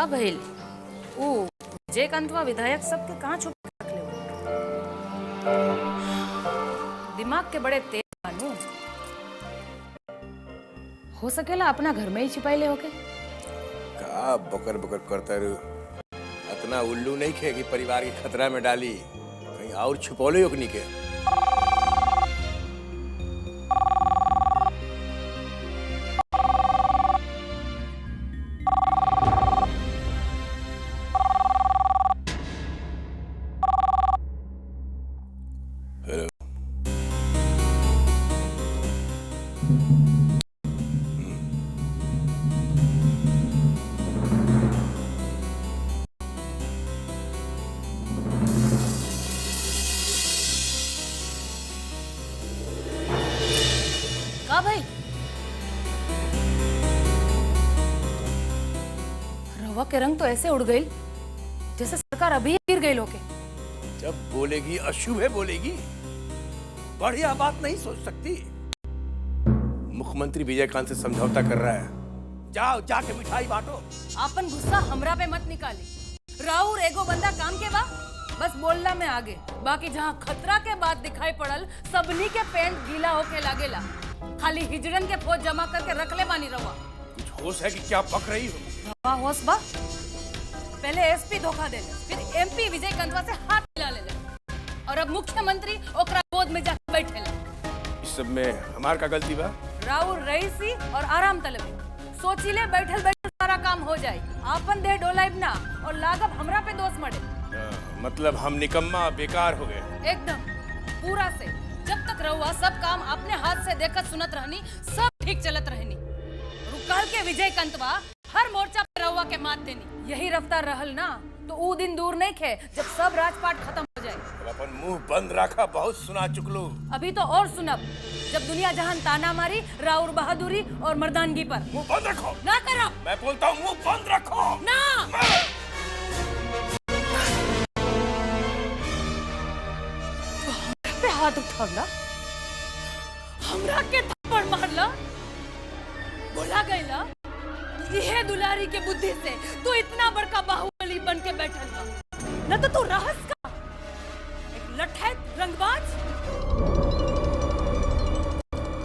का भइल? ओ विजयकांतवा विधायक सबके कहाँ छुपा के रखले हो? दिमाग के बड़े तेज मानू। हो सकेला अपना घर में ही छिपाइले होके। का बकर बकर करता रू? इतना उल्लू नहीं खे कि परिवार के खतरा में डाली। कहीं और छुपौले ओकनी के। का भाई? रवा के रंग तो ऐसे उड़ गई जैसे सरकार अभी गिर गई लोके। जब बोलेगी अशुभ है बोलेगी, बढ़िया बात नहीं सोच सकती। मुख्यमंत्री विजयकांत से समझौता कर रहा है। जाओ जाके मिठाई बांटो। आपन गुस्सा हमरा पे मत निकाली। राउर एगो बंदा काम के बा, बस बोलना में आगे। बाकी जहाँ खतरा के बाद दिखाई पड़ल, सबनी के पेंट गीला होके लागेला। खाली हिजड़न के फौज जमा करके रख ले बानी रवा। कुछ होश है कि क्या पक रही हो? रवा होश बा? पहले एसपी धोखा दे ले, फिर एमपी विजयकांतवा से हाथ मिला ले, और अब मुख्यमंत्री ओकरा गोद में जाके बैठे ले। इस सब में हमार का गलती बा? राउर रईसी और आराम तलबी। सोचिले बैठल बैठल सारा काम हो जाए। आपन देह डोलाइब ना और लागब हमरा पे दोष मड़े। मतलब हम निकम्मा बेकार हो गए? एकदम पूरा से। जब तक रहुआ सब काम अपने हाथ से देखत सुनत रहनी, सब ठीक चलत रहनी। रुकाल के विजयकांतवा हर मोर्चा पे रहुआ के मात देनी। यही रफ्तार रहल ना तो वो दिन दूर नहीं खे जब सब राजपाट खत्म हो जाए। अपन मुंह बंद रखा, बहुत सुना चुकलू। अभी तो और सुनब, जब दुनिया जहान ताना मारी राउर बहादुरी और मर्दानगी पर। मुंह बंद रखो। ना करो। मैं बोलता हूँ मुंह बंद रखो। ना। पे हाथ उठावला, हमरा के थप्पड़ मारला, बोला गईला यह दुलारी के बुद्धि से तू इतना बड़का बाहुबली बन के बैठल बा। न तो तू रहस का एक लठैत रंगबाज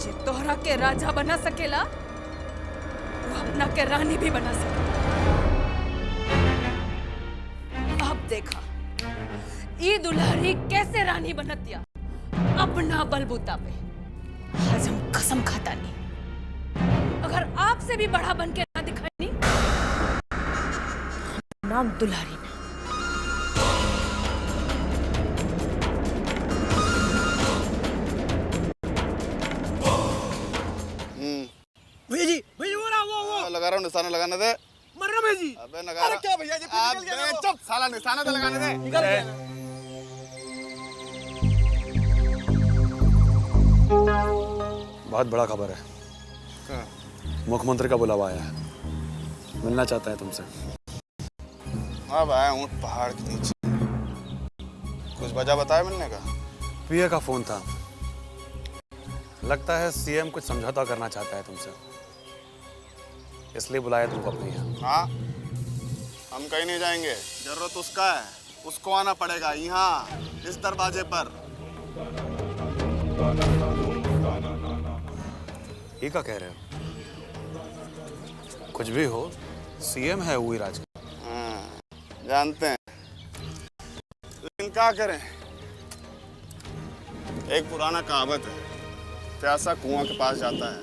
जे तोहरा के राजा बना सकेला, वो अपना के रानी भी बना सकेला। अब देखा ई दुलारी कैसे रानी बनतिया अपना बलबूता पे। आज हम कसम खाता नहीं, अगर आपसे भी बड़ा बन के ना दिखाई नहीं, नाम दुलारी नहीं। भैया जी वो लगा रहा हूँ, निशाना लगाने दे। मर रहा भैया जी। अबे नगारा क्या भैया जी, अबे चुप साला, निशाना तो लगाने दे। निकल गया। बहुत बड़ा खबर है। मुख्यमंत्री का बुलावा आया है, मिलना चाहता है तुमसे। अब आया ऊँट पहाड़ के नीचे। कुछ वजह बताया मिलने का? पीए का फोन था, लगता है सीएम कुछ समझौता करना चाहता है तुमसे, इसलिए बुलाया तुमको अपने यहाँ। हाँ, हम कहीं नहीं जाएंगे। जरूरत उसका है, उसको आना पड़ेगा यहाँ इस दरवाजे पर। ये क्या कह रहे हो? कुछ भी हो, सीएम है वही राज। जानते हैं, लेकिन क्या करें। एक पुराना कहावत है, प्यासा कुआं के पास जाता है,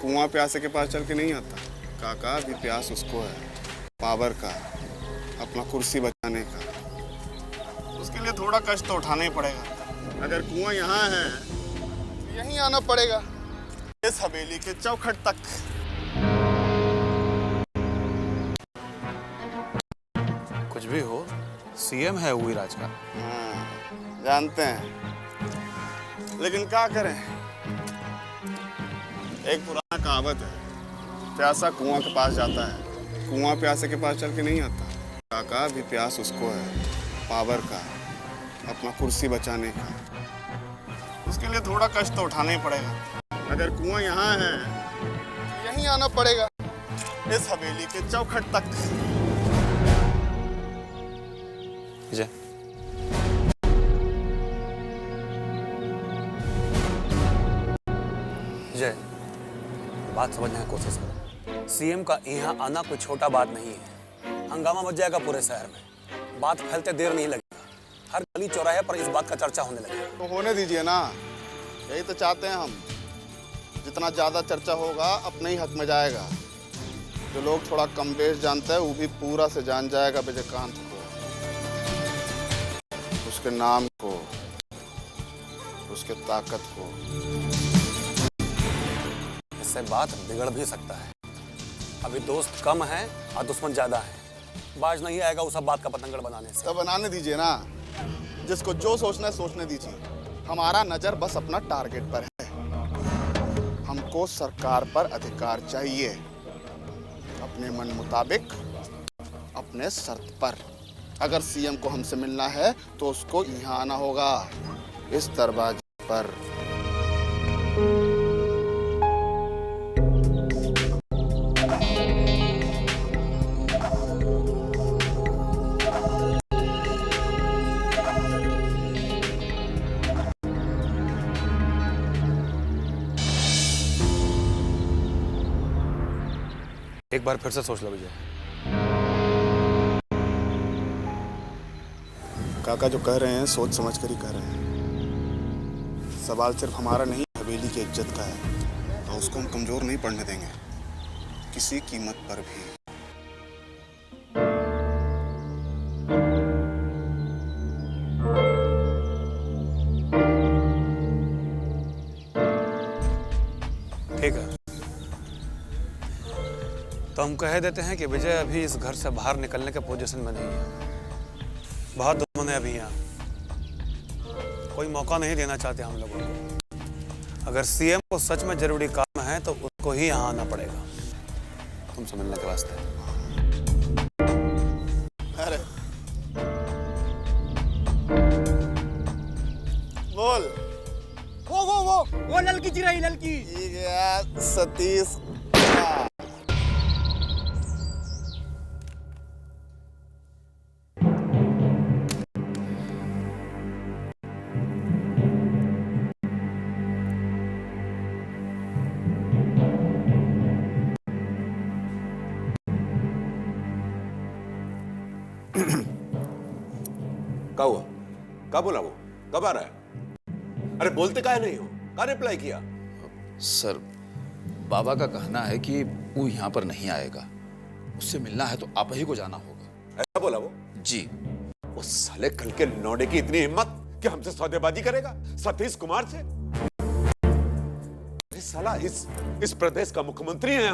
कुआं प्यासे के पास चल के नहीं आता। काका भी प्यास उसको है, पावर का, अपना कुर्सी बचाने का। उसके लिए थोड़ा कष्ट तो उठाना ही पड़ेगा। अगर कुआं यहाँ है तो यहीं आना पड़ेगा, इस हवेली के चौखट तक। कुछ भी हो, सीएम है वही राज का। जानते हैं, लेकिन क्या करें। एक पुराना कहावत है, प्यासा कुआं के पास जाता है, कुआं प्यासे के पास चल के नहीं आता। काका भी प्यास उसको है, पावर का, अपना कुर्सी बचाने का। उसके लिए थोड़ा कष्ट तो उठाना ही पड़ेगा। अगर कुआं यहाँ है तो यहीं आना पड़ेगा, इस हवेली के चौखट तक। विजय, विजय, बात समझने की कोशिश करो। सीएम का यहाँ आना कोई छोटा बात नहीं है। हंगामा मच जाएगा पूरे शहर में। बात फैलते देर नहीं लगेगा। हर गली चौराहे पर इस बात का चर्चा होने लगेगा। तो होने दीजिए ना, यही तो चाहते हैं हम। जितना ज्यादा चर्चा होगा अपने ही हक में जाएगा। जो लोग थोड़ा कम बेस जानते हैं वो भी पूरा से जान जाएगा विजयकांत को, उसके नाम को, उसके ताकत को। इससे बात बिगड़ भी सकता है। अभी दोस्त कम है और दुश्मन ज्यादा है। बाज नहीं आएगा उस बात का पतंगड़ बनाने से। तो बनाने दीजिए ना, जिसको जो सोचना है सोचने दीजिए। हमारा नजर बस अपना टारगेट पर है। हमको सरकार पर अधिकार चाहिए, अपने मन मुताबिक, अपने शर्त पर। अगर सीएम को हमसे मिलना है तो उसको यहाँ आना होगा, इस दरवाजे पर। एक बार फिर से सोच लो विजय। काका जो कह रहे हैं सोच समझ कर ही कह रहे हैं। सवाल सिर्फ हमारा नहीं, हवेली की इज्जत का है, और उसको हम कमजोर नहीं पड़ने देंगे किसी कीमत पर भी। ठीक है, तो हम कह देते हैं कि विजय अभी इस घर से बाहर निकलने के पोजीशन में नहीं है। बहुत दुश्मन है अभी यहाँ। कोई मौका नहीं देना चाहते हम लोगों को। अगर सीएम को सच में जरूरी काम है तो उसको ही यहाँ आना पड़ेगा तुमसे मिलने के वास्ते। अरे बोल। वो ललकी चिराई ललकी। सतीश क्या हुआ? क्या बोला वो? कब आ रहा है? अरे बोलते काहे नहीं हो? क्या रिप्लाई किया? सर, बाबा का कहना है कि वो यहाँ पर नहीं आएगा। उससे मिलना है तो आप ही को जाना होगा। ऐसा बोला वो? जी। वो साले कल के लौंडे की इतनी हिम्मत कि हमसे सौदेबाजी करेगा सतीश कुमार से? अरे साला इस प्रदेश का मुख्यमंत्री हैं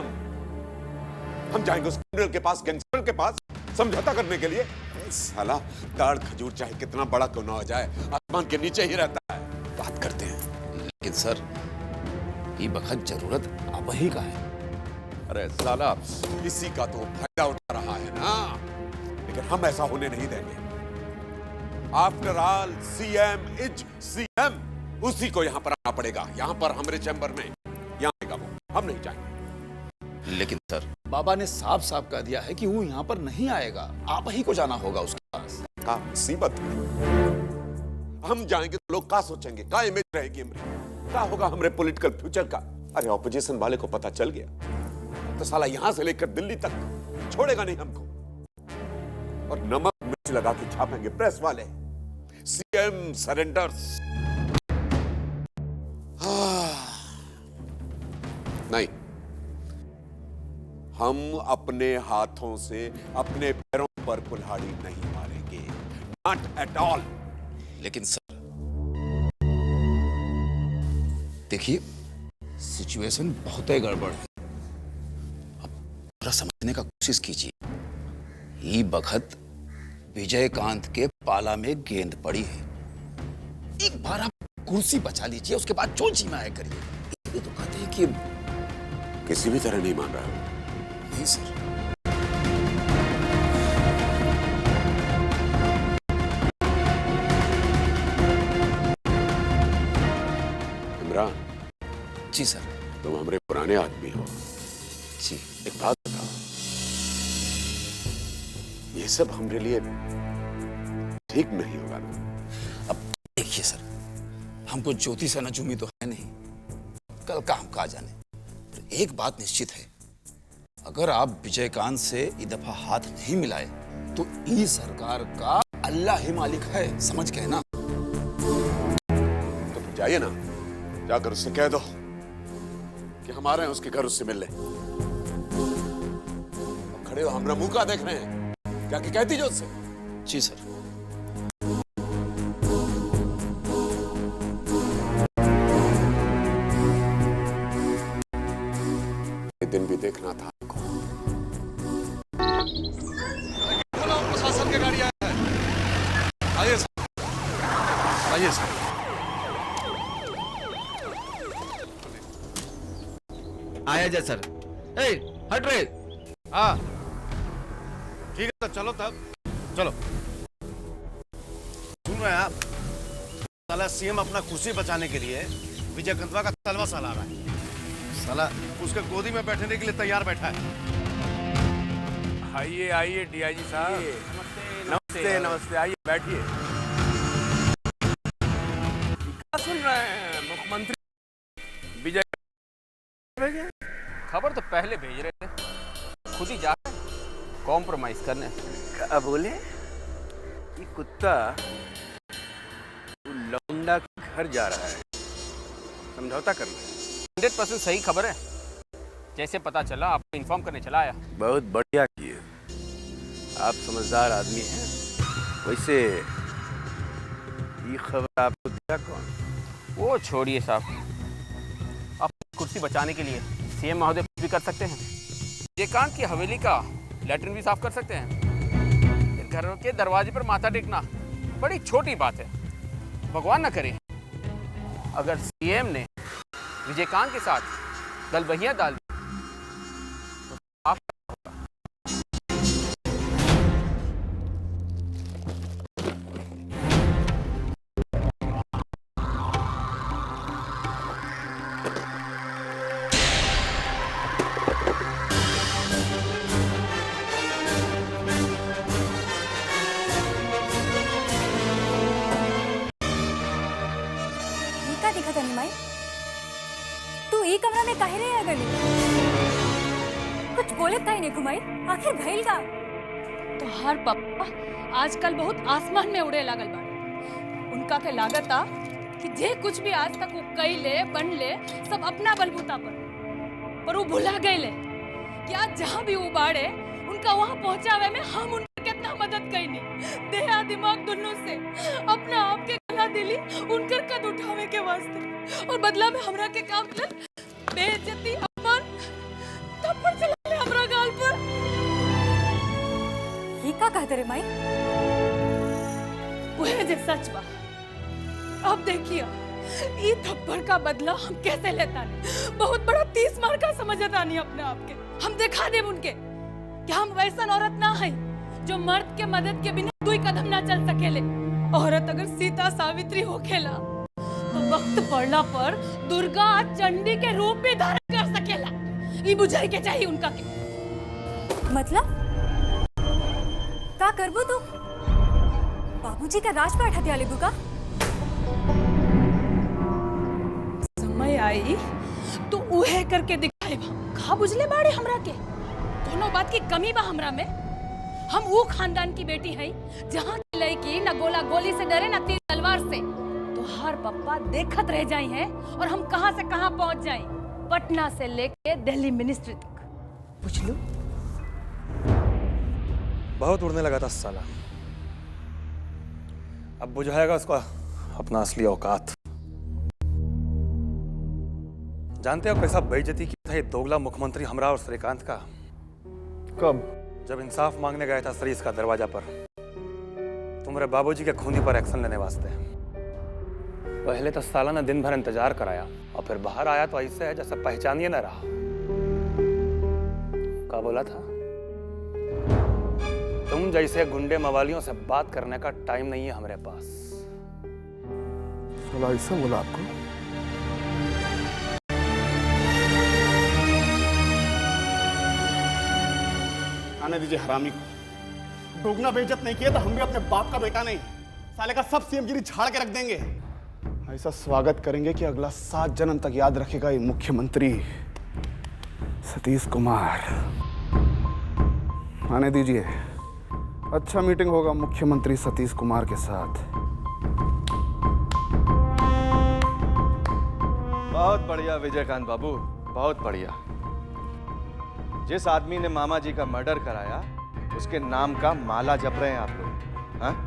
हम जाएंगे उस क्रिमिनल के पास, गैंगस्टर के पास समझौता करने के लिए? साला ताड़ खजूर चाहे कितना बड़ा क्यों ना हो जाए, आसमान के नीचे ही रहता है। बात करते हैं। लेकिन सर, ये बखत जरूरत आप ही का है। अरे साला इसी का तो फायदा उठा रहा है ना, लेकिन हम ऐसा होने नहीं देंगे। After all CM is CM, उसी को यहाँ पर आना पड़ेगा। यहाँ पर हमारे चैम्बर में यहाँ आएगा वो, हम नहीं जाएंगे। लेकिन सर, बाबा ने साफ साफ कह दिया है कि वो यहाँ पर नहीं आएगा। आप ही को जाना होगा उसके पास। क्या मुसीबत है? हम जाएंगे तो लोग क्या सोचेंगे? क्या इमेज रहेगी हमारी? क्या होगा हमारे पॉलिटिकल फ्यूचर का? अरे ऑपोजिशन वाले को पता चल गया तो साला यहां से लेकर दिल्ली तक छोड़ेगा नहीं हमको, और नमक मिर्च लगा के छापेंगे प्रेस वाले। CM surrenders. नहीं, हम अपने हाथों से अपने पैरों पर कुल्हाड़ी नहीं मारेंगे, नॉट एट ऑल। लेकिन सर देखिए, सिचुएशन बहुत ही गड़बड़ है। अब थोड़ा समझने का कोशिश कीजिए। ये बखत विजयकांत के पाला में गेंद पड़ी है। एक बार आप कुर्सी बचा लीजिए, उसके बाद जो जीना है करिए। ये तो कहते हैं कि किसी भी तरह नहीं मान रहा। नहीं सर, इमरान, जी सर। तुम हमारे पुराने आदमी हो। जी। एक बात बताओ, ये सब हमारे लिए ठीक नहीं होगा ना। अब देखिए सर, हमको ज्योति से नजूमी तो है नहीं, कल का हम कहा जाने। पर एक बात निश्चित है, अगर आप विजयकांत से इस दफा हाथ नहीं मिलाए तो ई सरकार का अल्लाह ही मालिक है, समझ गए ना? तो फिर जाइए ना, जाकर उससे कह दो कि हम आ रहे हैं उसके घर उससे मिलने। अब खड़े हो, हमरा मुंह का देख रहे हैं, जाके कहती जो उससे। जी सर। ये दिन भी देखना था आपको। प्रशासन की गाड़ी आया है। आइए सर, आइए सर। आया जा सर। ए, हट रे। हाँ ठीक है, तो चलो तब चलो। सुन रहे हैं आप? साला सीएम अपना कुर्सी बचाने के लिए विजयकांत का तलवा साला रहा है। साला उसके गोदी में बैठने के लिए तैयार बैठा है। आइए आइए डीआईजी साहब। नमस्ते नमस्ते, आइए बैठिए। क्या सुन रहे हैं? मुख्यमंत्री विजय खबर तो पहले भेज रहे थे, खुद ही जा रहे कॉम्प्रोमाइज करने। क्या बोले? ये कुत्ता लौंडा के घर जा रहा है समझौता करने। 100% सही खबर है। जैसे पता चला आपको इन्फॉर्म करने चला आया। बहुत बढ़िया किए, आप समझदार आदमी हैं। वैसे ये खबर आपको दिया कौन? वो छोड़िए साहब, आप कुर्सी बचाने के लिए सीएम महोदय कुछ भी कर सकते हैं। विजयकांत की हवेली का लैट्रिन भी साफ कर सकते हैं। फिर घरों के दरवाजे पर माथा टेकना बड़ी छोटी बात है। भगवान न करे अगर सीएम ने विजयकांत के साथ गलबहियां डाल दी तो आप का दिखा था निमाई, तू ई कमरा में काहे रहे अगली? कुछ बोले काहे नहीं कुमाई, आखिर भइल का? तो हर पप्पा आजकल बहुत आसमान में उड़े लागल बाड़े। उनका के लागता कि जे कुछ भी आज तक वो कइले बनले सब अपना बलबूता पर वो भुला गइले कि आज जहाँ भी वो बाड़े उनका वहाँ पहुँचावे में हम उनका कितना मदद कइनी। देहा दिमाग दोनों से अपना आप के गला दिली उनकर कद उठावे के वास्ते, और बदला में हमरा के काम मिलल बेइज्जती, अपमान, थप्पड़ चलाले हमरा गाल पर। ये का कहते रे माई? वह जे सच बा। अब देखिए ये थप्पड़ का बदला हम कैसे लेता नहीं। बहुत बड़ा 30 मार का समझता नहीं अपने आप के। हम दिखा दे उनके कि हम वैसा औरत ना है जो मर्द के मदद के बिना 2 कदम ना चल सकेले। औरत अगर सीता सावित्री हो खेला तो वक्त पड़ला पर दुर्गा चंडी के रूप भी धारण कर सकेला। ये बुझाई के चाहिए उनका के। मतलब का करबो तू? बाबूजी का राज पे उठा दिया लेबू का? समय आई तो उहे करके दिखाई बा। खा बुझले बाड़े हमरा के दोनों बात की कमी बा हमरा में। हम वो खानदान की बेटी है जहाँ की लड़की न गोला गोली से डरे न तीर तलवार से। तो हर पप्पा देखत रह जाई हैं और हम कहां से कहां पहुंच जाएं, पटना से लेके दिल्ली मिनिस्ट्री तक। पूछ लो। बहुत उड़ने लगा था साला, अब बुझाएगा उसका अपना असली औकात। जानते हो कैसा बेइज्जती किया था ये दोगला मुख्यमंत्री हमरा और श्रीकांत का? कब? जब इंसाफ मांगने गया था सरीस का दरवाजा पर तुम्हारे बाबूजी के खूनी पर एक्शन लेने वास्ते। पहले तो साला ने दिन भर इंतजार कराया और फिर बाहर आया तो ऐसे है जैसे पहचानिए न रहा। क्या बोला था? तुम जैसे गुंडे मवालियों से बात करने का टाइम नहीं है हमारे पास। ऐसा बोला आपको? आने दीजिए हरामी को। दोगुना बेइज्जत नहीं किया तो हम भी अपने बाप का बेटा नहीं। साले का सब सीएम गिरी झाड़ के रख देंगे। ऐसा स्वागत करेंगे कि अगला 7 जन्म तक याद रखेगा ये मुख्यमंत्री सतीश कुमार। आने दीजिए, अच्छा मीटिंग होगा मुख्यमंत्री सतीश कुमार के साथ। बहुत बढ़िया विजयकांत बाबू, बहुत बढ़िया। जिस आदमी ने मामा जी का मर्डर कराया उसके नाम का माला जप रहे हैं आप लोग, हाँ?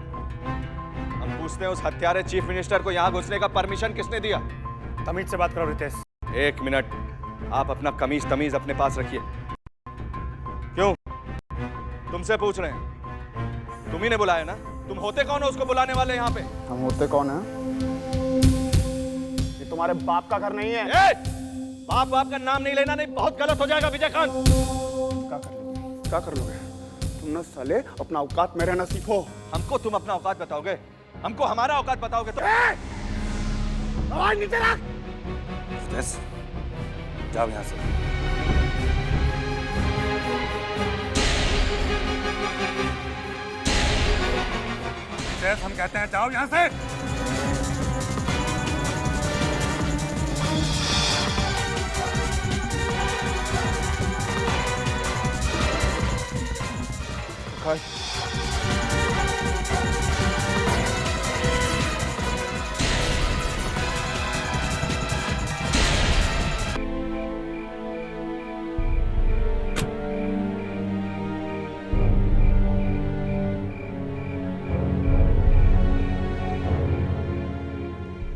हम पूछते हैं उस हत्यारे चीफ मिनिस्टर को यहाँ घुसने का परमिशन किसने दिया? तमीज से बात करो रितेश। 1 मिनट, आप अपना कमीज तमीज अपने पास रखिए। क्यों? तुमसे पूछ रहे हैं। तुम ही ने बुलाया ना? तुम होते कौन हो उसको बुलाने वाले यहाँ पे? हम होते कौन हैं? ये तुम्हारे बाप का घर नहीं है। बाप का नाम नहीं लेना, नहीं बहुत गलत हो जाएगा विजयकांत। क्या कर लोगे? क्या कर लोगे? तुम ना साले अपना औकात में रहना सीखो। हमको तुम अपना औकात बताओगे? हमको हमारा औकात बताओगे तो? आवाज नीचे रख। जाओ यहाँ से। हम कहते हैं जाओ यहाँ से।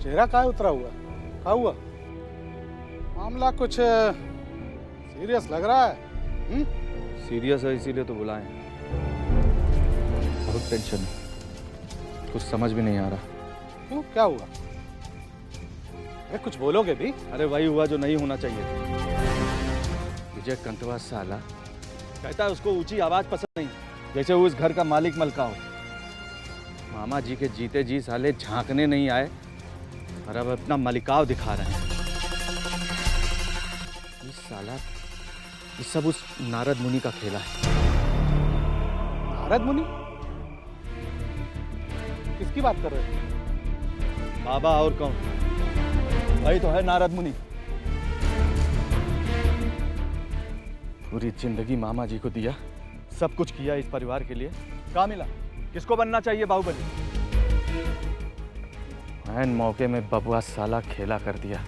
चेहरा काहे उतरा हुआ? क्या हुआ? मामला कुछ सीरियस लग रहा है। सीरियस है इसीलिए तो बुलाए हैं। बहुत टेंशन है, कुछ समझ भी नहीं आ रहा। क्यों, क्या हुआ? अरे कुछ बोलोगे भी? अरे वही हुआ जो नहीं होना चाहिए। विजय कंतवा साला कहता है उसको ऊंची आवाज पसंद नहीं, जैसे वो इस घर का मालिक मलका हो। मामा जी के जीते जी साले झांकने नहीं आए और अब अपना मलिकाव दिखा रहे हैं। ये साला, ये सब उस नारद मुनि का खेला है। नारद मुनि? किसकी बात कर रहे हो? बाबा और कौन? वही तो है नारद मुनि। पूरी जिंदगी मामा जी को दिया, सब कुछ किया इस परिवार के लिए। क्या मिला? किसको बनना चाहिए बाहुबली? ऐन मौके में बबुआ साला खेला कर दिया।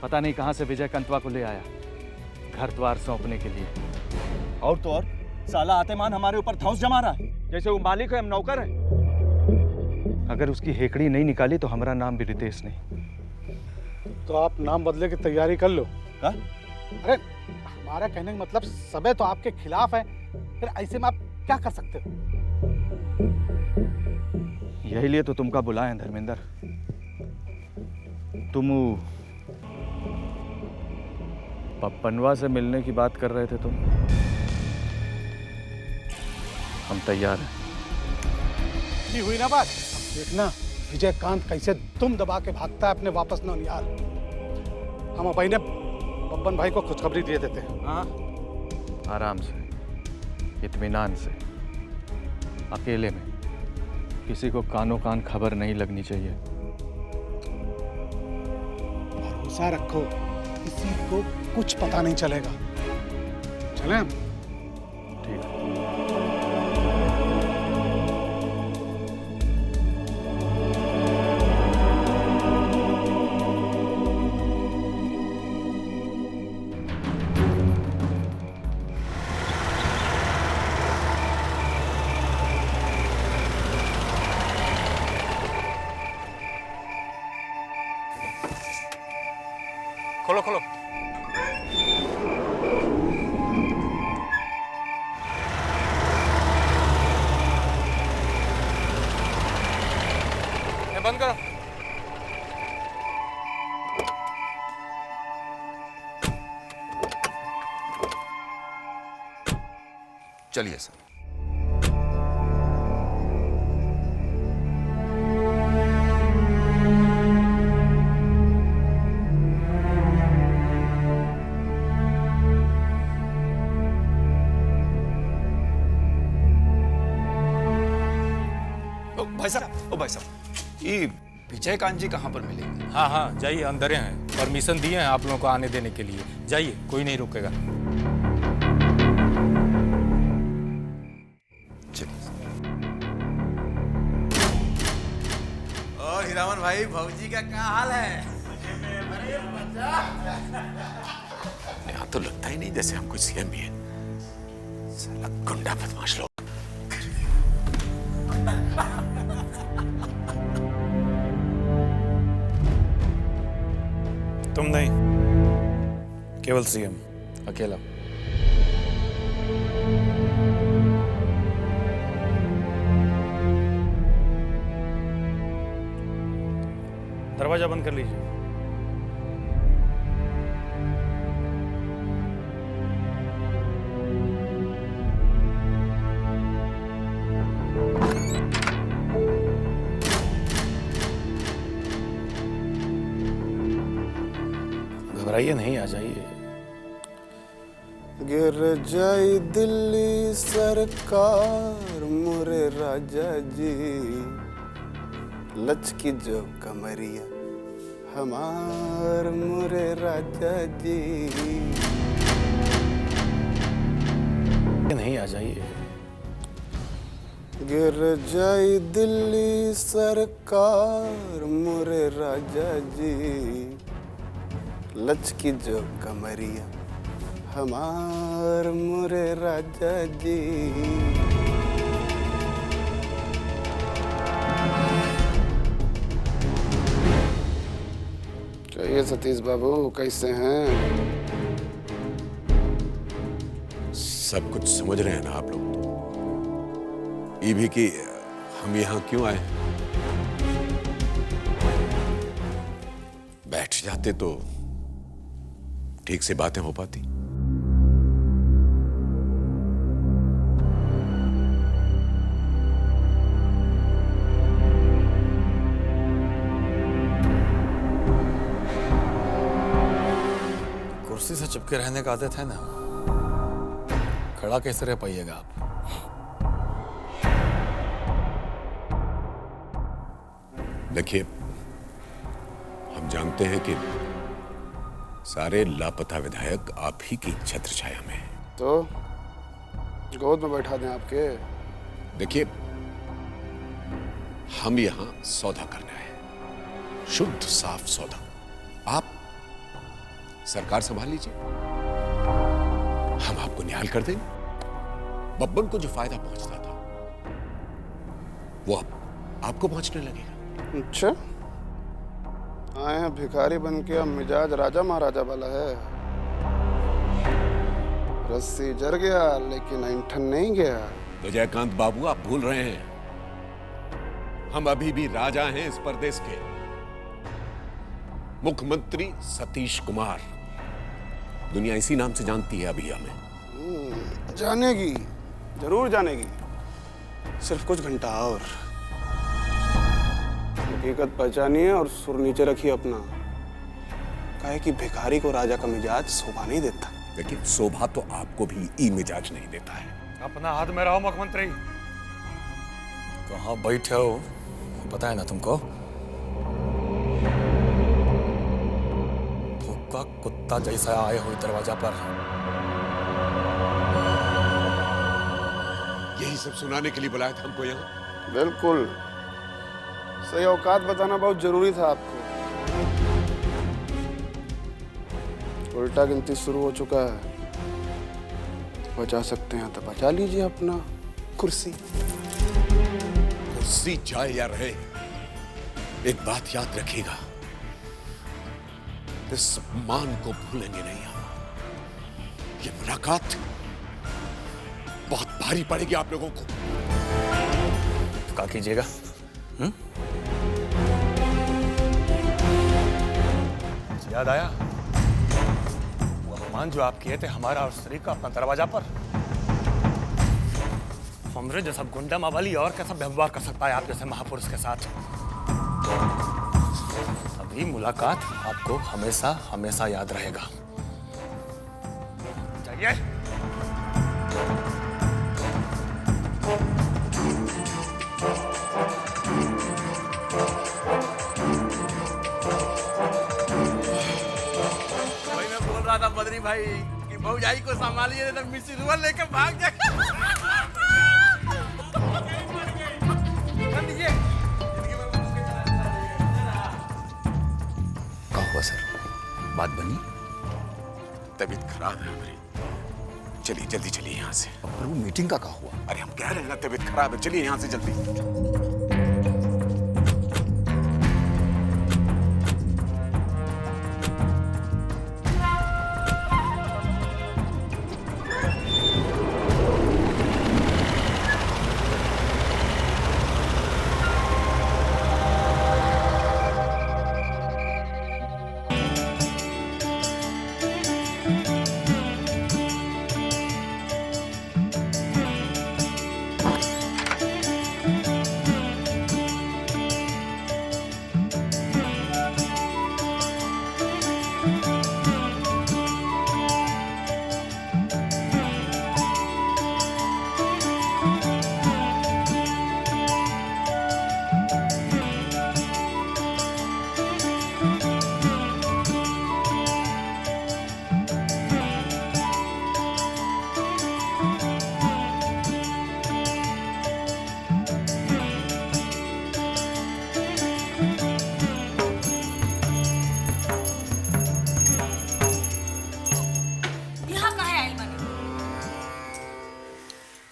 पता नहीं कहां से विजय कंतवा को ले आया घर द्वार सौंपने के लिए। और तो और साला आतेमान हमारे ऊपर धौंस जमा रहा है, जैसे वो मालिक है हम नौकर हैं। अगर उसकी हेकड़ी नहीं निकाली तो हमारा नाम भी रितेश नहीं। तो आप नाम बदले की तैयारी कर लो। का? अरे हमारा कहने का मतलब सबे तो आपके खिलाफ है, फिर ऐसे में आप क्या कर सकते हो? यही लिए तो तुमका बुलाए हैं धर्मेंद्र। तुम पप्पनवा से मिलने की बात कर रहे थे तुम। हम तैयार हैं। नहीं हुई ना बात? देखना विजयकांत कैसे तुम दबा के भागता है अपने वापस नौनिहाल। हम भाई ने बब्बन भाई को खुशखबरी दे देते हैं। हाँ, आराम से, इत्मीनान से, अकेले में। किसी को कानों कान खबर नहीं लगनी चाहिए। भरोसा रखो, किसी को कुछ पता नहीं चलेगा। चलें हम? ठीक है। खोलो खोलो। ये बंद करो। चलिए सर। भाई साहब, ये विजयकांत जी कहाँ पर मिलेंगे? हाँ हाँ जाइए, अंदर हैं, परमिशन दिए हैं आप लोगों को आने देने के लिए। जाइए, कोई नहीं रोकेगा। और हीरामन भाई, भौजी का क्या हाल है? यहाँ तो लगता ही नहीं जैसे हम कोई सीएम भी है। साला गुंडा बदमाश लोग। तुम नहीं, केवल सीएम अकेला। दरवाजा बंद कर लीजिए। घबराइए नहीं, आ जाइए। गिर जाई दिल्ली सरकार मोरे राजा जी, लचकी जो कमरिया हमार मोरे राजा जी। नहीं, आ जाइए। गिर जाई दिल्ली सरकार मोरे राजा जी, लचकी जो कमरिया हमार मोरे राजा जी। कहिए सतीश बाबू, कैसे हैं? सब कुछ समझ रहे हैं ना आप लोग? तो ये भी कि हम यहाँ क्यों आए। बैठ जाते तो ठीक से बातें हो पाती। कुर्सी से चिपके रहने का आदत है ना, खड़ा कैसे रह पाइएगा आप? देखिए, हम जानते हैं कि सारे लापता विधायक आप ही की छत्र छाया में हैं। तो गोद में बैठा दें आपके? देखिए, हम यहां सौदा करना है, शुद्ध साफ सौदा। आप सरकार संभाल लीजिए, हम आपको निहाल कर देंगे। बब्बन को जो फायदा पहुंचता था वो अब आपको पहुंचने लगेगा। अच्छा, आए हैं भिखारी बन के, अब मिजाज राजा महाराजा वाला है। रस्सी जर गया लेकिन ऐंठन नहीं गया। विजयकांत बाबू, आप भूल रहे हैं, हम अभी भी राजा हैं इस प्रदेश के। मुख्यमंत्री सतीश कुमार, दुनिया इसी नाम से जानती है अभी हमें। जानेगी, जरूर जानेगी। सिर्फ कुछ घंटा और हकीकत पहचानिए और सुर नीचे रखिए अपना। काहे कि भिखारी को राजा का मिजाज शोभा नहीं देता। लेकिन शोभा तो आपको भी ई मिजाज नहीं देता है। अपना हाथ में रहो मुख्यमंत्री। कहाँ बैठे हो पता है ना तुमको? भूखा कुत्ता जैसा आए हो दरवाजा पर। यही सब सुनाने के लिए बुलाया था हमको यहाँ? बिल्कुल सही औकात बताना बहुत जरूरी था आपको। उल्टा गिनती शुरू हो चुका है। बचा सकते हैं तो बचा लीजिए अपना कुर्सी। कुर्सी जाए या रहे, एक बात याद रखिएगा, इस सम्मान को भूलेंगे नहीं हम। ये मुलाकात बहुत भारी पड़ेगी आप लोगों को। तो क्या कीजिएगा? याद आया वो अपमान जो आप किए थे हमारा और स्त्री का अपना दरवाजा पर। हमरे जैसा गुंडा मावाली और कैसा व्यवहार कर सकता है आप जैसे महापुरुष के साथ? अभी मुलाकात आपको हमेशा हमेशा याद रहेगा। जाइए। रहा था बद्री भाई कि भौजाई को संभालिए तो मिसिरुआ लेके भाग जाए। क्या हुआ सर, बात बनी? तबीयत खराब है हमारी, चलिए जल्दी चलिए यहाँ से। पर वो मीटिंग का क्या हुआ? अरे हम कह रहे हैं ना तबीयत खराब है, चलिए यहाँ से जल्दी।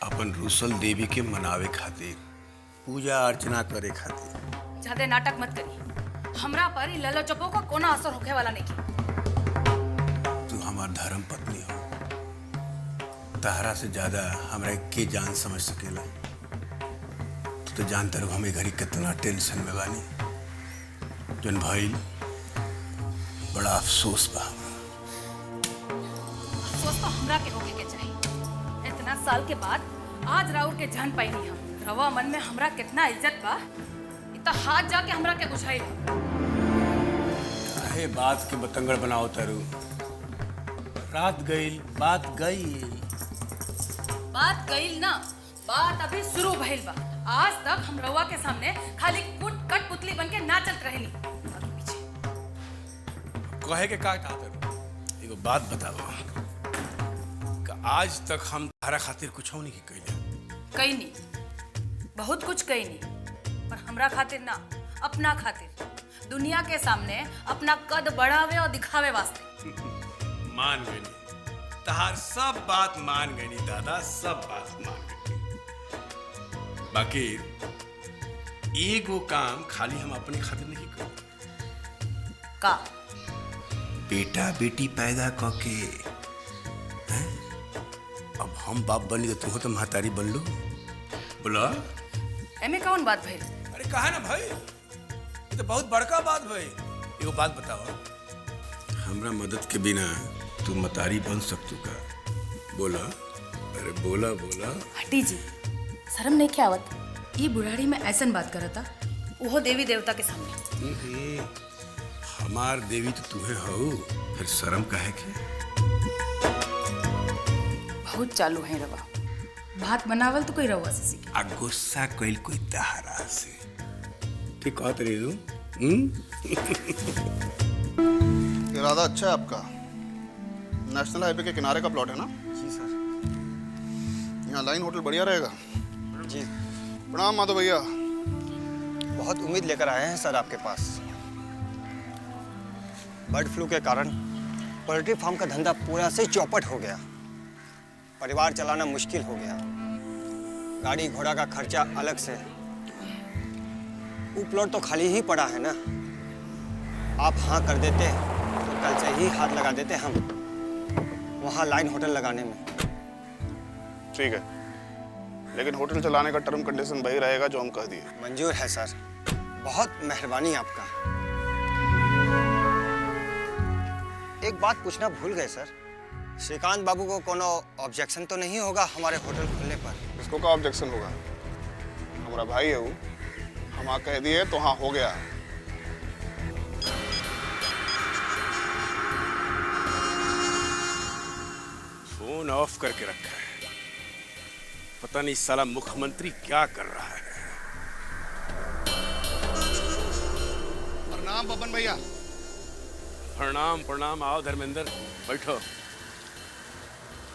अपन रूसल देवी के मनावे खातिर, पूजा अर्चना करे खातिर। ज्यादा नाटक मत करी, हमरा पर ई ललो चपो का कोना असर होखे वाला नहीं की। तू हमार धर्म पत्नी हो, तहरा से ज्यादा हमरा के जान समझ सकेला। तू तो जानता रहो हमें घरी कितना टेंशन में बानी, जन भाई बड़ा अफसोस बा। अफसोस तो हमरा के होके के चाहिए। इतना साल के बाद आज राउर के जान पाइनी हम, रवा मन में हमरा कितना इज्जत बा, इतना हाथ जाके हमरा के बुझाई। काहे बात के बतंगड़ बनाओ तारू? रात गईल, बात गईल। बात गईल ना, बात अभी शुरू भइल बा। आज तक हम रवा के सामने खाली कुट कट पुतली बन के नाचत रहली। आगे पीछे कहे के का तारू? एगो बात बताओ, आज तक हम तारा खातिर कुछ नहीं कइले। कई नहीं, बहुत कुछ कई नहीं, पर हमरा खातिर ना, अपना खातिर, दुनिया के सामने अपना कद बढ़ावे और दिखावे वास्ते। मान गई, तहार सब बात मान गई दादा, सब बात मान गई। बाकी एगो काम खाली हम अपने खातिर नहीं कर। का? बेटा बेटी पैदा करके अब हम बाप बनी तो तू तो महतारी बन लो। बोला एमे कौन बात भाई? अरे कहा ना भाई, ये तो बहुत बड़का बात भाई। एगो बात बताओ, हमरा मदद के बिना तू महतारी बन सकतू का? बोला, अरे बोला बोला। हटी जी, शर्म नहीं क्या आवत? ये बुढ़ाड़ी में ऐसन बात करता, वो देवी देवता के सामने। हमार देवी तो तुम्हें हो, फिर शर्म काहे के? बहुत चालू है रवा, बात बनावल तो कोई रवा से सीखे। आ गुस्सा कोई कोई तहरा से की कहत रही तू? इरादा अच्छा है आपका। नेशनल हाईवे के किनारे का प्लॉट है ना? जी सर। यहाँ लाइन होटल बढ़िया रहेगा। जी। प्रणाम माधव भैया। बहुत उम्मीद लेकर आए हैं सर आपके पास। बर्ड फ्लू के कारण पोल्ट्री फार्म का धंधा पूरा से चौपट हो गया, परिवार चलाना मुश्किल हो गया, गाड़ी घोड़ा का खर्चा अलग से। वो प्लॉट तो खाली ही पड़ा है ना, आप हाँ कर देते तो कल से ही हाथ लगा देते हम वहाँ लाइन होटल लगाने में। ठीक है, लेकिन होटल चलाने का टर्म कंडीशन वही रहेगा जो हम कह दिए। मंजूर है सर, बहुत मेहरबानी आपका। एक बात पूछना भूल गए सर, श्रीकांत बाबू को कोनो ऑब्जेक्शन तो नहीं होगा हमारे होटल खोलने पर? इसको क्या ऑब्जेक्शन होगा? हमारा भाई है वो, हम हाँ कह दिए तो हाँ हो गया। फोन ऑफ करके रखा है, पता नहीं साला मुख्यमंत्री क्या कर रहा है। प्रणाम बबन भैया। प्रणाम प्रणाम। आओ धर्मेंद्र, बैठो।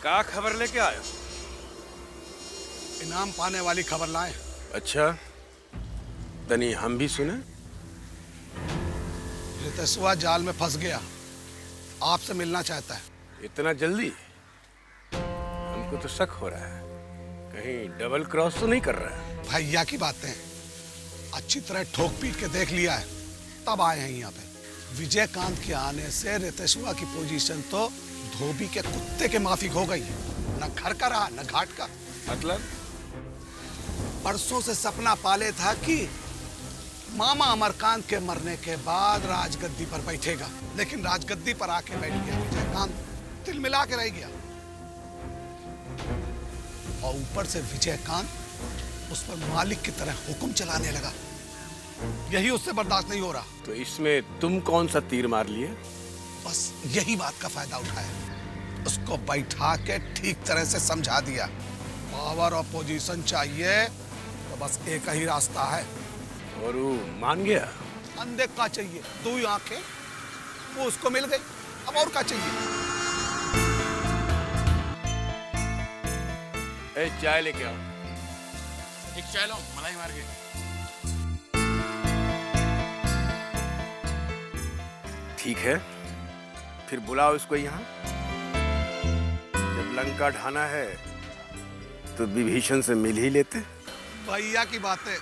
क्या खबर लेके आयो? इनाम पाने वाली खबर लाए। अच्छा, तनी हम भी सुने। रितेशुआ जाल में फंस गया, आपसे मिलना चाहता है। इतना जल्दी? हमको तो शक हो रहा है, कहीं डबल क्रॉस तो नहीं कर रहा है। भैया की बातें अच्छी तरह ठोक पीट के देख लिया है, तब आए हैं यहाँ पे। विजयकांत के आने से रितेशुआ की पोजीशन तो धोबी के कुत्ते के माफिक हो गई। न घर का रहा न घाट का। मतलब? परसों से सपना पाले था कि मामा अमरकांत के मरने के बाद राजगद्दी पर बैठेगा, लेकिन राजगद्दी पर आके बैठ गया विजयकांत, दिल मिला के रह गया। और ऊपर से विजयकांत उस पर मालिक की तरह हुक्म चलाने लगा। यही उससे बर्दाश्त नहीं हो रहा। तो इसमें तुम कौन सा तीर मार लिए? बस यही बात का फायदा उठाया, उसको बैठा के ठीक तरह से समझा दिया। पावर और पोजीशन चाहिए तो बस एक ही रास्ता है। और वो मान गया? अंधे का चाहिए, 2 आंखें, वो उसको मिल गई, अब और क्या चाहिए? ए, चाय लेके आओ। एक चाय लो, मलाई मार के। ठीक है, फिर बुलाओ इसको यहाँ। जब लंका ढाना है तो विभीषण से मिल ही लेते। भैया की बातें,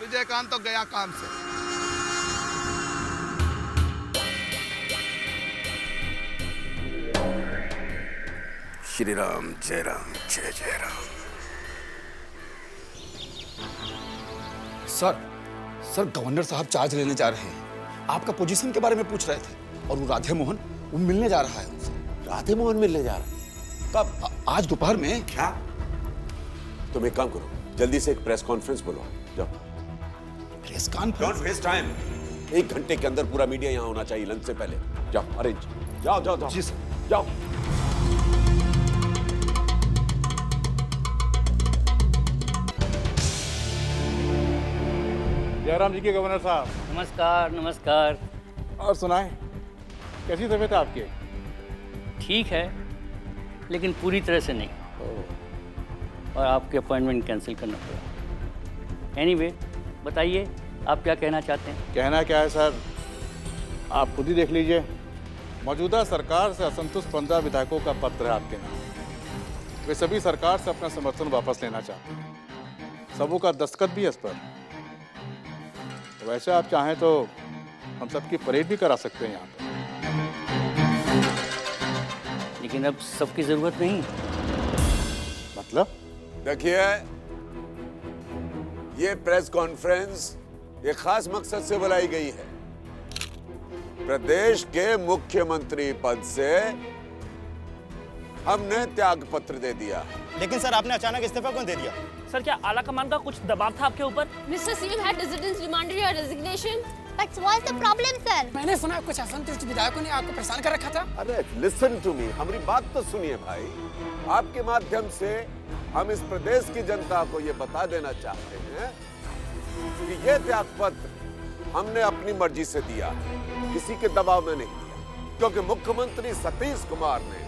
विजयकांत तो गया काम से। श्री राम जय राम। सर गवर्नर साहब चार्ज लेने जा रहे हैं। आपका पोजीशन के बारे में पूछ रहे थे, और वो राधे मोहन वो मिलने जा रहा है उनसे। राधे मोहन मिलने जा रहा है? कब? आज दोपहर में। क्या? तुम एक काम करो, जल्दी से एक प्रेस कॉन्फ्रेंस बुलाओ। जाओ। Press conference? Don't waste time. 1 घंटे के अंदर पूरा मीडिया यहाँ होना चाहिए लंच से पहले। जाओ, अरेंज। जाओ। जी सर। जाओ। जयराम जी के गवर्नर साहब। नमस्कार नमस्कार। और सुनाएं, कैसी तबीयत है आपकी? ठीक है, लेकिन पूरी तरह से नहीं। और आपके अपॉइंटमेंट कैंसिल करना पड़ा। एनीवे, बताइए आप क्या कहना चाहते हैं? कहना क्या है सर, आप खुद ही देख लीजिए। मौजूदा सरकार से असंतुष्ट 15 विधायकों का पत्र है आपके नाम। वे सभी सरकार से अपना समर्थन वापस लेना चाहते हैं। सबों का दस्तखत भी है इस पर। वैसे आप चाहें तो हम सबकी परेड भी करा सकते हैं यहाँ पर। लेकिन अब सबकी जरूरत नहीं। मतलब? देखिए, ये प्रेस कॉन्फ्रेंस एक खास मकसद से बुलाई गई है। प्रदेश के मुख्यमंत्री पद से हमने त्याग पत्र दे दिया। लेकिन सर, आपने अचानक इस्तीफा क्यों दे दिया? सर, क्या आला कमान का कुछ दबाव था आपके ऊपर? Mr. CM had dissidents demanded your resignation. But what's the problem, sir? मैंने सुना कुछ असंतुष्ट विधायकों ने आपको परेशान कर रखा था। अरे लिसन टू मी, हमारी बात तो सुनिए भाई। आपके माध्यम से हम इस प्रदेश की जनता को ये बता देना चाहते हैं कि ये त्याग पत्र हमने अपनी मर्जी से दिया, किसी के दबाव में नहीं दिया। क्योंकि मुख्यमंत्री सतीश कुमार ने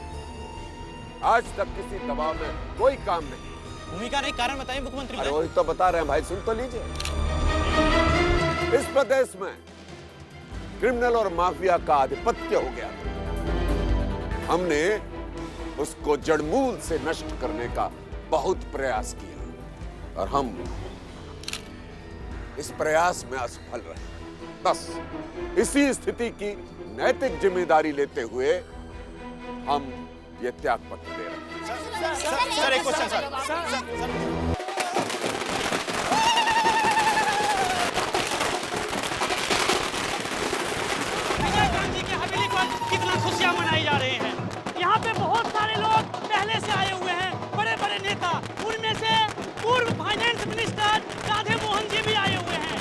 आज तक किसी दबाव में कोई काम नहीं। भूमिका नहीं, कारण बताइए मुख्यमंत्री। अरे वही तो बता रहे हैं भाई, सुन तो लीजिए। इस प्रदेश में क्रिमिनल और माफिया का आधिपत्य हो गया था। हमने उसको जड़मूल से नष्ट करने का बहुत प्रयास किया और हम इस प्रयास में असफल रहे। बस इसी स्थिति की नैतिक जिम्मेदारी लेते हुए हम ये त्याग पत्र दे रहे हैं। सर, एक क्वेश्चन सर। विजयकांत जी के हवेली पर कितना खुशियां मनाई जा रही हैं। यहाँ पे बहुत सारे लोग पहले से आए हुए हैं, बड़े बड़े नेता। उनमें से पूर्व फाइनेंस मिनिस्टर राधे मोहन जी भी आए हुए हैं।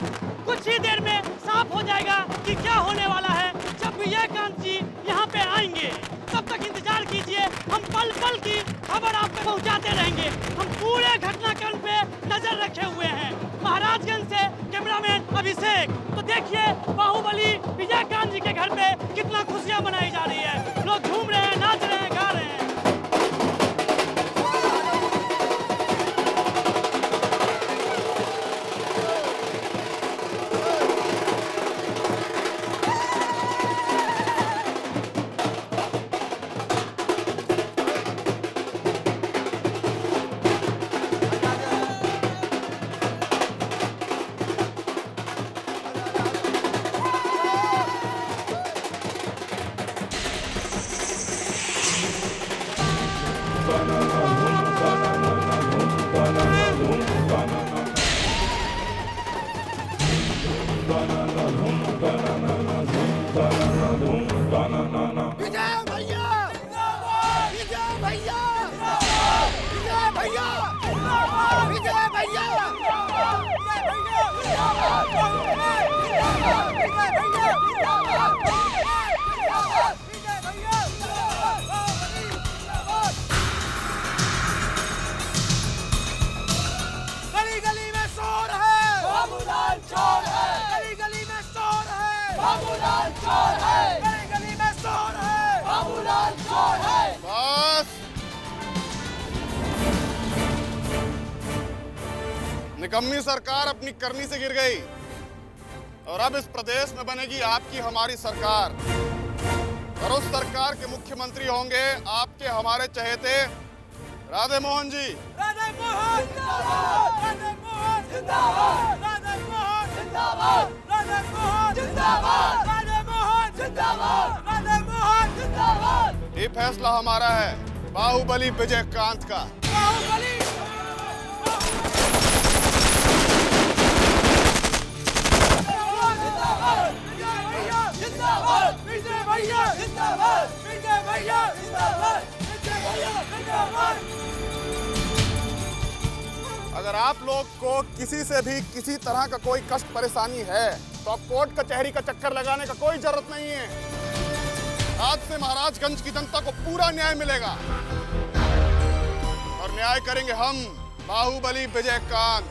कुछ ही देर में साफ हो जाएगा कि क्या होने वाला है जब विजयकांत जी यहाँ पे आएंगे। तब तक इंतजार कीजिए, हम पल पल की खबर आप तक पहुँचाते रहेंगे। हम पूरे घटनाक्रम पे नजर रखे हुए हैं। महाराजगंज से कैमरामैन अभिषेक। तो देखिए बाहुबली विजयकांत जी के घर पे कितना खुशियां मनाई गली गली में शोर है, बाबूलाल चोर है। गली गली में शोर है, बाबूलाल चोर है। गली गली में शोर है, बाबूलाल चोर है। बस निकम्मी सरकार अपनी करनी से गिर गई और अब इस प्रदेश में बनेगी आपकी हमारी सरकार और उस सरकार के मुख्यमंत्री होंगे आपके हमारे चहेते राधे मोहन जी। राधे मोहन जिंदाबाद, राधे मोहन जिंदाबाद, राधे मोहन जिंदाबाद, राधे मोहन जिंदाबाद, राधे मोहन जिंदाबाद, राधे मोहन जिंदाबाद। ये फैसला हमारा है, बाहुबली विजयकांत का। बाहुबली जिंदाबाद, विजय भैया जिंदाबाद, विजय भैया जिंदाबाद, विजय भैया जिंदाबाद। अगर आप लोग को किसी से भी किसी तरह का कोई कष्ट परेशानी है तो अब कोर्ट कचहरी का चक्कर लगाने का कोई जरूरत नहीं है। आज से महाराजगंज की जनता को पूरा न्याय मिलेगा और न्याय करेंगे हम, बाहुबली विजयकांत।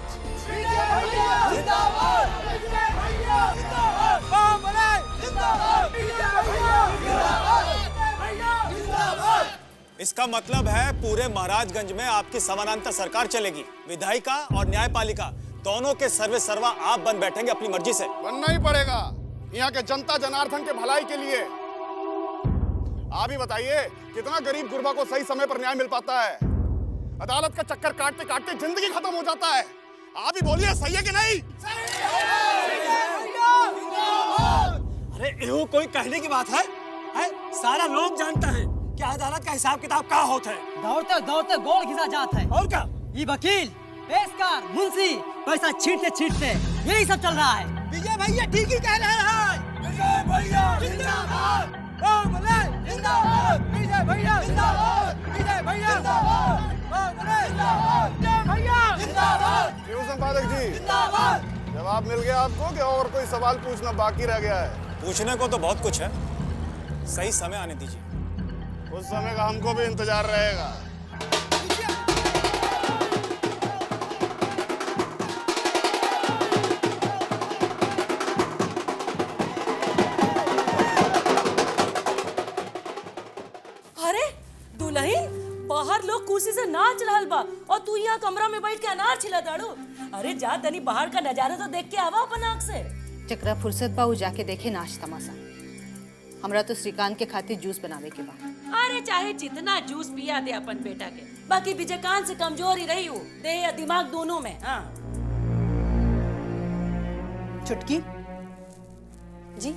विजय भैया जिंदाबाद, विजय भैया जिंदाबाद, बाहुबली जिंदाबाद, विजय भैया जिंदाबाद, विजय भैया जिंदाबाद। इसका मतलब है पूरे महाराजगंज में आपकी समानांतर सरकार चलेगी। विधायिका और न्यायपालिका दोनों के सर्वे सर्वा आप बन बैठेंगे अपनी मर्जी से। बनना ही पड़ेगा यहाँ के जनता जनार्दन के भलाई के लिए। आप ही बताइए कितना गरीब गुरबा को सही समय पर न्याय मिल पाता है। अदालत का चक्कर काटते काटते जिंदगी खत्म हो जाता है। आप ही बोलिए सही है कि नहीं? अरे ये कोई कहने की बात है? सारा लोग जानता है कि अदालत का हिसाब किताब क्या होता है। दौड़ते दौड़ते गोल घिसा जाता है। और क्या? ये वकील, पेशकार, मुंशी पैसा छींटते छींटते यही सब चल रहा है। विजय भैया ठीक ही कह रहे हैं। विजय भैया जिंदाबाद, बाहुबली जिंदाबाद, विजय भैया जिंदाबाद, विजय भैया जिंदाबाद, बाहुबली जिंदाबाद, विजय भैया जिंदाबाद। क्यों संपादक जी, जिंदाबाद। जवाब मिल गया आपको कि और कोई सवाल पूछना बाकी रह गया है? पूछने को तो बहुत कुछ है, सही समय आने दीजिए। उस समय का हमको भी इंतजार रहेगा। अरे दुल्हन, बाहर लोग कुर्सी से नाच रहल बा और तू यहाँ कमरा में बैठ के अनार छिला दाड़ू। अरे जा तनी बाहर का नजारा तो देख के आवा अपन आँख से। जकरा फुर्सत बा उ जाके देखे नाच तमाशा। हमरा तो श्रीकांत के खातिर जूस बनावे के बा। अरे चाहे जितना जूस पिया दे अपन बेटा के, बाकी विजयकांत से कमजोर ही रही हूँ, देह या दिमाग दोनों में। हाँ चुटकी जी,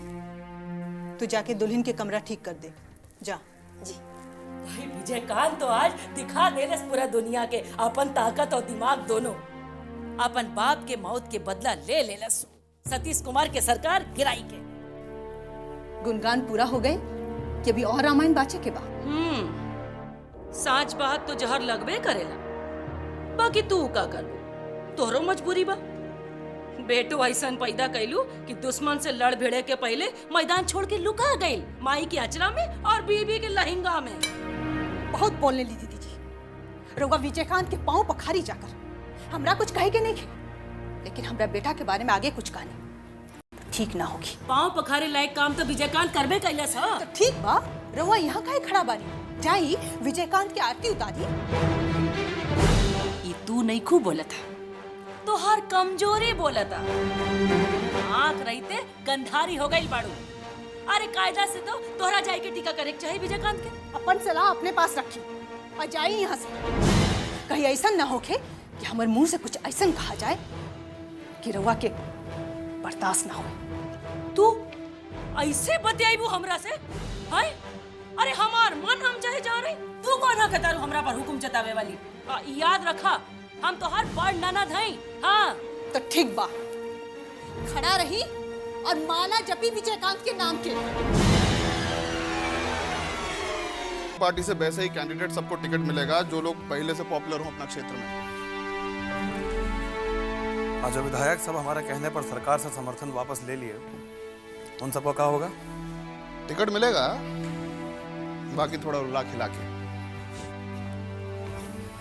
तू जाके दुल्हन के कमरा ठीक कर दे, जा। जी। भाई विजयकांत तो आज दिखा दे रस पूरा दुनिया के अपन ताकत और दिमाग दोनों। अपन बाप के मौत के बदला ले लेलस सतीश कुमार के सरकार गिराई के। गुणगान पूरा हो गए कि अभी और रामायण बाचे के बा। साच बात तो जहर लगबे करेला, बाकी तू का करबू, तोहरो मजबूरी बा। बेटो ऐसन पैदा कैलू कि दुश्मन से लड़ भिड़े के पहले मैदान छोड़ के लुका गई माई की अचरा में और बीबी के लहंगा में। बहुत बोलने ली दीदी जी। रउआ विजयकांत के पांव पखारी जाकर हमरा कुछ कहे के नहीं खे, लेकिन हमरा बेटा के बारे में आगे कुछ कहानी ठीक ना होगी। पांव पखारे लायक काम तो विजयकांत करबे कैलस। हाँ तो ठीक बा, रउआ यहाँ काहे खड़ा बानी? जाई विजयकांत की आरती उतारी। ये तू नहीं खूब बोला था, तो हर कमजोरी बोला था। आंख रहते गंधारी हो गई बाड़ू। अरे कायदा से तो तोहरा जाए के टीका करे चाहिए विजयकांत के। अपन सलाह अपने पास रखी और जाई यहाँ से। कहीं ऐसा ना होके कि हमारे मुंह से कुछ ऐसा कहा जाए कि रउआ के बर्दाश्त ना हो। तू ऐसे बतियाईबू हमरा से? हाय, अरे हमार मन हम चाहे जा रही, तू कौन है कतारू हमरा पर हुकुम जतावे वाली? याद रखा, हम तो हर बड़ ननद हई। हाँ तो ठीक बा, खड़ा रही और माला जपी विजयकांत के नाम के। पार्टी से वैसे ही कैंडिडेट सबको टिकट मिलेगा जो लोग पहले से पॉपुलर हो अपना क्षेत्र में। आज विधायक सब हमारे कहने पर सरकार से समर्थन वापस ले लिए, उन सबका क्या होगा? टिकट मिलेगा, बाकी थोड़ा रुला खिला के।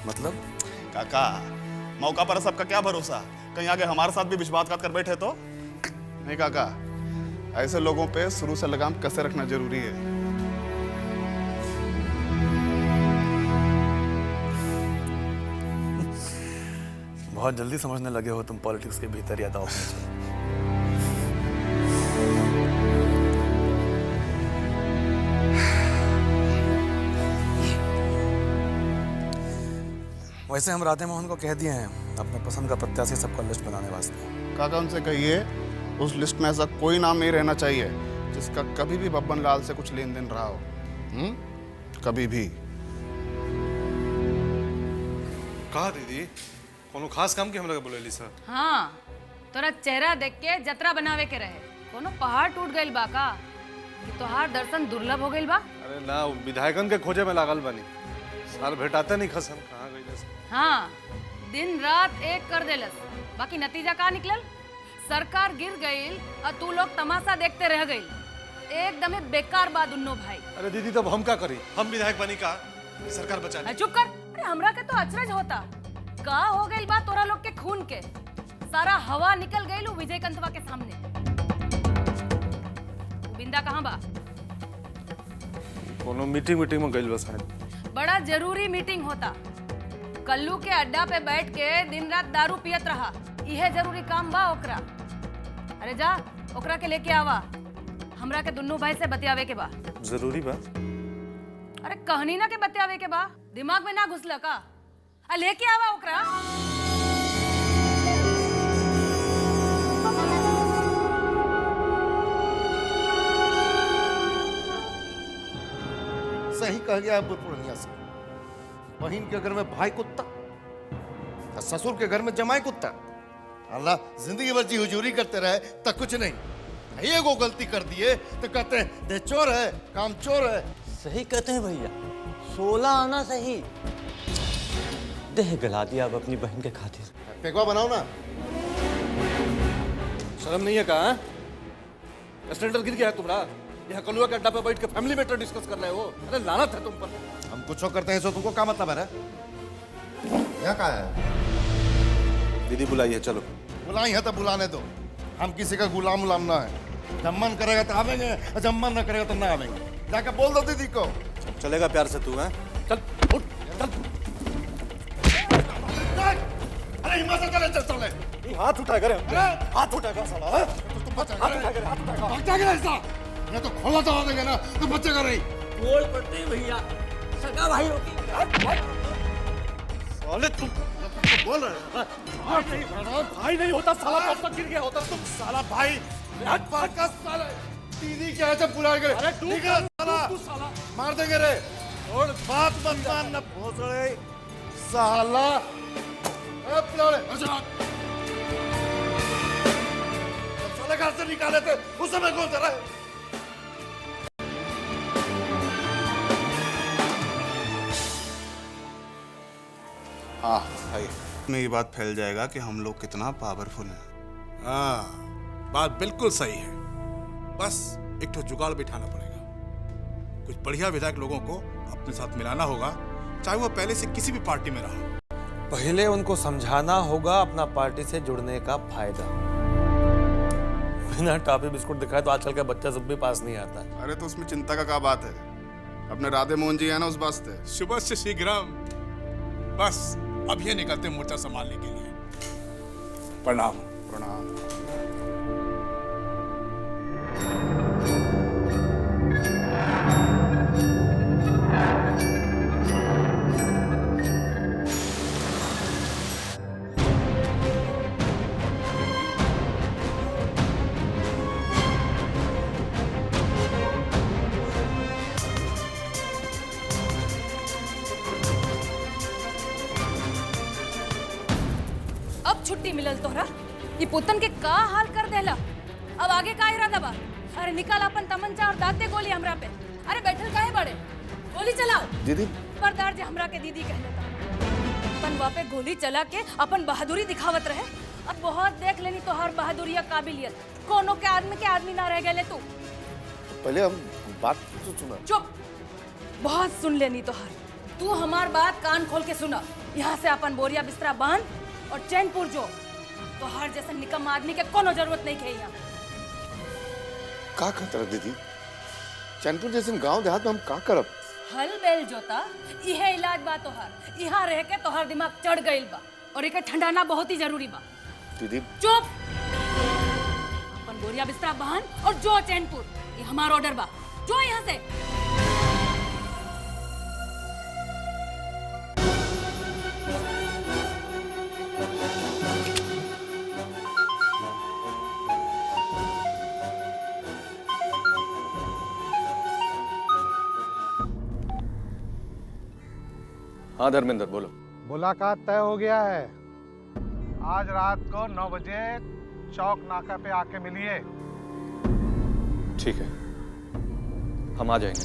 मतलब? काका, मौका पर सबका क्या भरोसा, कहीं आगे हमारे साथ भी विश्वासघात कर बैठे तो नहीं। काका, ऐसे लोगों पे शुरू से लगाम कैसे रखना जरूरी है। बहुत जल्दी समझने लगे हो तुम पॉलिटिक्स के भीतर या दाव में। वैसे हम राधे मोहन को कह दिए हैं अपने पसंद का प्रत्याशी सबका लिस्ट बनाने वास्ते। काका, उनसे कहिए उस लिस्ट में ऐसा कोई नाम नहीं रहना चाहिए जिसका कभी भी बब्बन लाल से कुछ लेन देन रहा हो। कभी भी। कहा दीदी, कोनो खास काम के हम लोग बोलेली सर? हाँ, तोरा चेहरा देख के जतरा बनावे के रहे, कोनो पहाड़ टूट गइल बा का कि तोहार दर्शन दुर्लभ हो गइल बा? अरे ना, विधायकन के खोजे में लागल बनी, साल भेटाते नहीं खसन कहाँ गई। हाँ, दिन रात एक कर देलस, बाकी नतीजा का निकलल? सरकार गिर गईल और तू लोग तमाशा देखते रह गईल। एकदम बेकार बा दुन्नो भाई। अरे दीदी, तब हम क्या करी? हम विधायक बनी का सरकार बचा ली। चुप कर। अरे हमरा के तो अचरज होता का हो गइल बा तोरा लोग के खून के, सारा हवा निकल गइल विजय कंतवा के सामने। बिंदा कहाँ बा? कोनो मीटिंग में गइल बस। बड़ा जरूरी मीटिंग होता, कल्लू के अड्डा पे बैठ के दिन रात दारू पियत रहा, यह जरूरी काम बा ओकरा। अरे जा ओकरा के लेके आवा, हमरा के दुन्नू भाई से बतियावे के बा। जरूरी बा? अरे कहनी ना के बतियावे के बा, दिमाग में ना घुसला का? लेके आवा ओकरा। सही कह गया पूर्णिया से। बहन के घर में भाई कुत्ता, ससुर के घर में जमाई कुत्ता। अल्लाह जिंदगी भर जी हुजूरी करते रहे तक कुछ नहीं, ये को गलती कर दिए तो कहते हैं दे चोर है, काम चोर है। सही कहते हैं भैया, 16 आना सही देह गला दिया अब अपनी बहन के खातिर। पेगवा बनाओ ना। शर्म नहीं है का? स्टैंडर्ड गिर गया है तुम्हारा। यहाँ कलुआ के अड्डा पे बैठ के फैमिली मैटर डिस्कस कर रहे हो। अरे लानत है तुम पर। हम कुछ करते हैं सो तुमको क्या मतलब है? यहाँ का है? दीदी बुलाई है, चलो। बुलाई है तो बुलाने दो, हम किसी का गुलाम उलाम ना है। जब मन करेगा तो आवेंगे और जब मन न करेगा तो ना आवेंगे। जाकर बोल दो दीदी को। चलेगा प्यार से तू? है चल उठ चल। अरे हिम्मत से चले, चल चले। हाथ उठा कर, हाथ उठा कर साला। तुम बचा कर ऐसा नहीं तो खोला तो देंगे ना, तो बच्चे का नहीं। बोल पड़ते हैं भैया, सगा भाइयों की। साले तुम बोल रहे हो? भाई नहीं होता साला, कब तक गिर गया होता तुम साला भाई। साला दीदी क्या है बुला के? अरे तू साला मार देंगे रे। और बात बंदान न भोसड़े साला। साले घर से निकाले थे उस समय कौन था? हाँ भाई, में ये बात फैल जाएगा कि हम लोग कितना पावरफुल हैं। हाँ, बात बिल्कुल सही है। बस एक तो जुगाड़ बिठाना पड़ेगा। कुछ बढ़िया विधायक लोगों को अपने साथ मिलाना होगा, चाहे वो पहले से किसी भी पार्टी में रहा। पहले उनको समझाना होगा अपना पार्टी से जुड़ने का फायदा। बिना टॉफी बिस्कुट दिखाए तो आजकल का बच्चा सब भी पास नहीं आता। अरे तो उसमें चिंता का क्या बात है? अपने राधे मोहन जी है ना उस वास्ते। शुभ से शीघ्रम। बस अब ये निकलते मोर्चा संभालने के लिए। प्रणाम। प्रणाम। छुट्टी मिलल तोहरा, ये पुतन के का हाल कर देला। अब आगे का इरादा बा? अरे निकाल अपन तमंचा और दाते गोली हमरा पे। अरे बैठल काहे बड़े, गोली चलाओ। दीदी परदार जे हमरा के दीदी कहले था, अपन वापे गोली चला के अपन बहादुरी दिखावत रहे अब बहुत देख लेनी तो हर बहादुरी या काबिलियत। कोनो के आदमी ना रह गए तू। पहले हम बात तो सुना। चुप, बहुत सुन लेनी तो हर। तू हमार बात कान खोल के सुना। यहाँ से अपन बोरिया बिस्तरा बांध और चैनपुर जो। तो हर जैसे निकम आदमी के कोनो जरूरत नहीं है यहाँ। का खतरा दीदी? चैनपुर जैसे गांव देहात में हम का करब? हल बेल जोता इहे इलाज बा तोहर। यहाँ रह के तोहर दिमाग चढ़ गइल बा और एके ठंडाना बहुत ही जरूरी बा। दीदी चुप, अपन बोरिया बिस्तरा बांध और जो चैनपुर। ये हमारा ऑर्डर बा। जो यहाँ से। हाँ धर्मेंद्र बोलो। मुलाकात तय हो गया है। आज रात को 9 बजे चौक नाका पे आके मिलिए। ठीक है, हम आ जाएंगे।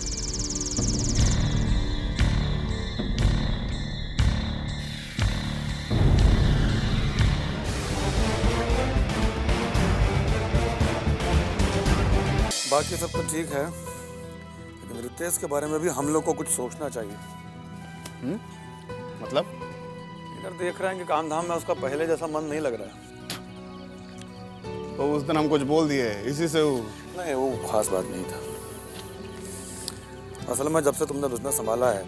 बाकी सब तो ठीक है, लेकिन रितेश के बारे में भी हम लोग को कुछ सोचना चाहिए। मतलब? इधर देख रहे हैं कि काम धाम में उसका पहले जैसा मन नहीं लग रहा है। तो उस दिन हम कुछ बोल दिए, इसी से वो नहीं, वो खास बात नहीं था। असल में जब से तुमने बिजनेस संभाला है,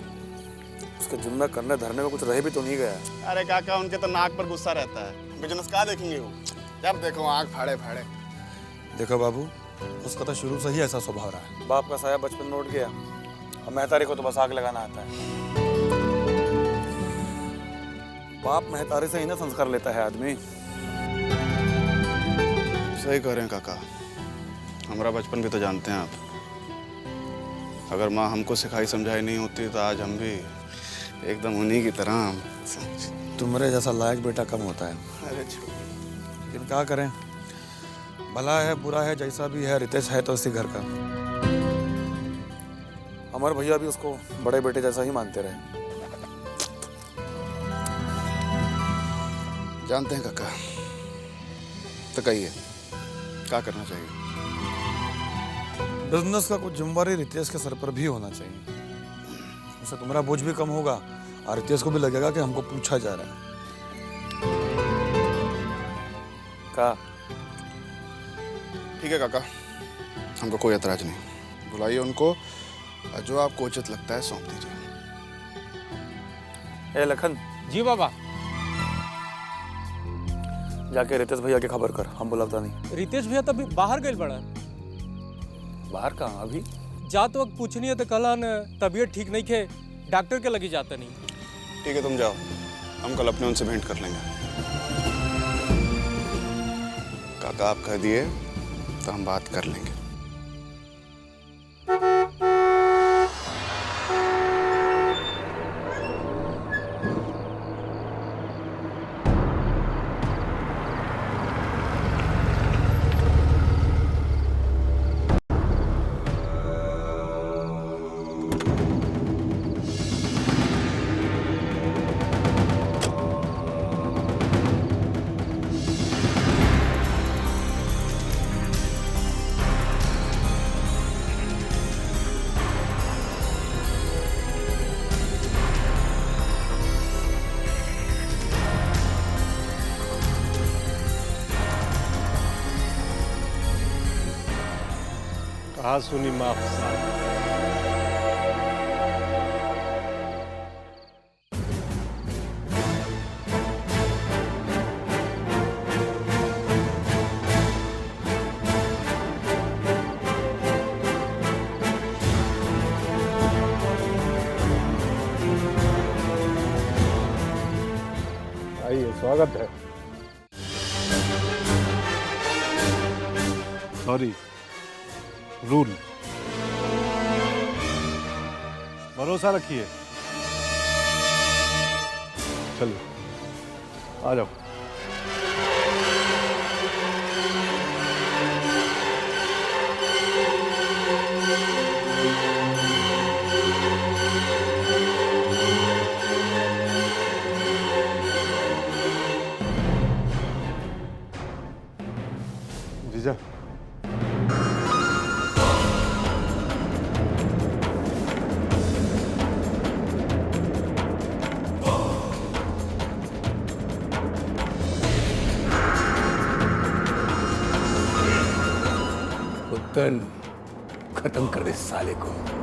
उसके जिम्मे करने धरने में कुछ रह भी तो नहीं गया। अरे काका, उनके तो नाक पर गुस्सा रहता है। बिजनेस कहाँ देखेंगे वो? जब देखो आँख फाड़े फाड़े। देखो बाबू, उसका तो शुरू से ही ऐसा स्वभाव रहा है। बाप का साया बचपन में उठ गया, और महतारी को तो बस आग लगाना आता है। बाप महतारी से ही ना संस्कार लेता है आदमी। सही कह रहे हैं काका, हमारा बचपन भी तो जानते हैं आप। अगर माँ हमको सिखाई समझाई नहीं होती तो आज हम भी एकदम उन्हीं की तरह। तुम्हारे जैसा लायक बेटा कम होता है। अरे लेकिन क्या करें, भला है बुरा है जैसा भी है, रितेश है तो इसी घर का। हमारे भैया भी उसको बड़े बेटे जैसा ही मानते रहे। जानते हैं काका, तो कहिए क्या करना चाहिए? बिजनेस का कुछ जिम्मेवारी रितेश के सर पर भी होना चाहिए। उससे तुम्हारा बोझ भी कम होगा और रितेश को भी लगेगा कि हमको पूछा जा रहा है। का ठीक है काका, हमको कोई एतराज नहीं। बुलाइए उनको, और जो आपको उचित लगता है सौंप दीजिए। ए लखन। जी बाबा। जाके रितेश भैया की खबर कर, हम बुलाता नहीं। रितेश भैया तभी बाहर गए बड़ा। बाहर कहाँ? अभी जात वक्त पूछनी है तो कल तबीयत ठीक नहीं खे, डॉक्टर के लगी जाता नहीं। ठीक है, तुम जाओ, हम कल अपने उनसे भेंट कर लेंगे। काका आप कह दिए तो हम बात कर लेंगे। कहा सुनी माफ साहब। आइए, स्वागत है। Sorry, rule. भरोसा रखिए। चलिए आ जाओ। जीजा। कुत्तन खत्म कर दे साले को।